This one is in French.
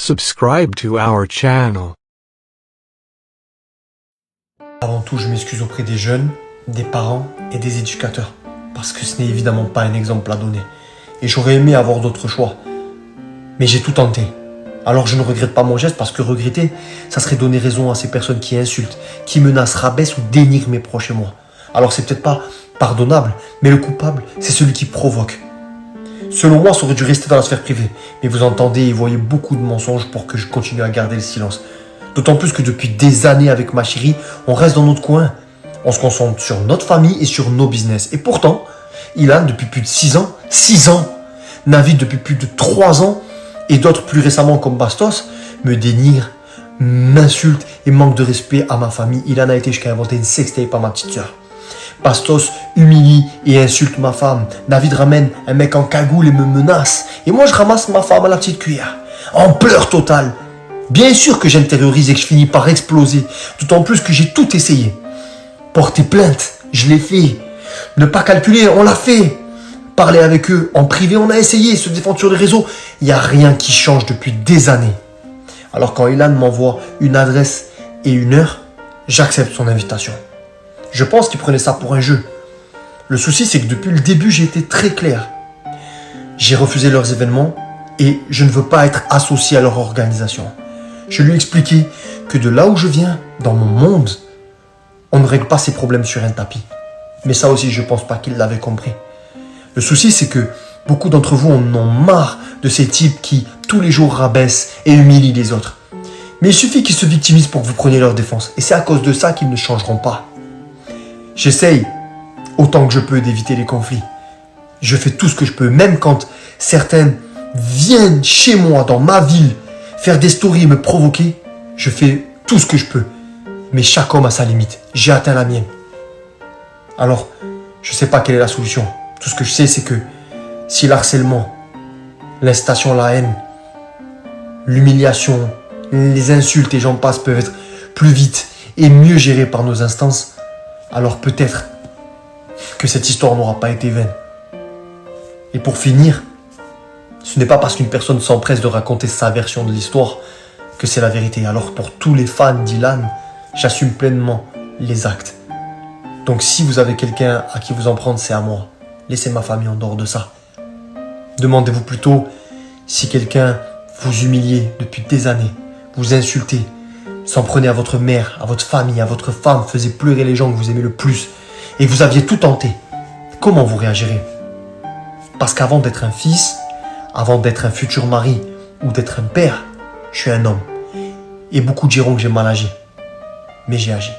Subscribe to our channel. Avant tout, je m'excuse auprès des jeunes, des parents et des éducateurs, parce que ce n'est évidemment pas un exemple à donner. Et j'aurais aimé avoir d'autres choix. Mais j'ai tout tenté. Alors je ne regrette pas mon geste, parce que regretter, ça serait donner raison à ces personnes qui insultent, qui menacent, rabaissent ou dénigrent mes proches et moi. Alors c'est peut-être pas pardonnable, mais le coupable, c'est celui qui provoque. Selon moi, ça aurait dû rester dans la sphère privée. Mais vous entendez et voyez beaucoup de mensonges pour que je continue à garder le silence. D'autant plus que depuis des années avec ma chérie, on reste dans notre coin. On se concentre sur notre famille et sur nos business. Et pourtant, Ilan, depuis plus de 6 ans, Navid depuis plus de 3 ans, et d'autres plus récemment comme Bastos, me dénigrent, m'insultent et manquent de respect à ma famille. Ilan a été jusqu'à inventer une sextape à ma petite sœur. Bastos humilie et insulte ma femme. Navid ramène un mec en cagoule et me menace. Et moi je ramasse ma femme à la petite cuillère. En pleurs totales. Bien sûr que j'intériorise et que je finis par exploser. D'autant plus que j'ai tout essayé. Porter plainte, je l'ai fait. Ne pas calculer, on l'a fait. Parler avec eux en privé, on a essayé. Se défendre sur les réseaux. Il n'y a rien qui change depuis des années. Alors quand Ilan m'envoie une adresse et une heure, j'accepte son invitation. Je pense qu'ils prenaient ça pour un jeu. Le souci, c'est que depuis le début, j'ai été très clair. J'ai refusé leurs événements et je ne veux pas être associé à leur organisation. Je lui ai expliqué que de là où je viens, dans mon monde, on ne règle pas ses problèmes sur un tapis. Mais ça aussi, je ne pense pas qu'il l'avait compris. Le souci, c'est que beaucoup d'entre vous en ont marre de ces types qui, tous les jours, rabaissent et humilient les autres. Mais il suffit qu'ils se victimisent pour que vous preniez leur défense. Et c'est à cause de ça qu'ils ne changeront pas. J'essaye autant que je peux d'éviter les conflits. Je fais tout ce que je peux, même quand certains viennent chez moi, dans ma ville, faire des stories et me provoquer. Je fais tout ce que je peux. Mais chaque homme a sa limite. J'ai atteint la mienne. Alors, je ne sais pas quelle est la solution. Tout ce que je sais, c'est que si l'harcèlement, l'incitation à la haine, l'humiliation, les insultes et j'en passe peuvent être plus vite et mieux gérés par nos instances, alors peut-être que cette histoire n'aura pas été vaine. Et pour finir, ce n'est pas parce qu'une personne s'empresse de raconter sa version de l'histoire que c'est la vérité. Alors pour tous les fans d'Ilan, j'assume pleinement les actes. Donc si vous avez quelqu'un à qui vous en prendre, c'est à moi. Laissez ma famille en dehors de ça. Demandez-vous plutôt si quelqu'un vous humiliait depuis des années, vous insultez, s'en prenait à votre mère, à votre famille, à votre femme, faisait pleurer les gens que vous aimez le plus, et que vous aviez tout tenté, comment vous réagirez? Parce qu'avant d'être un fils, avant d'être un futur mari ou d'être un père, je suis un homme. Et beaucoup diront que j'ai mal agi. Mais j'ai agi.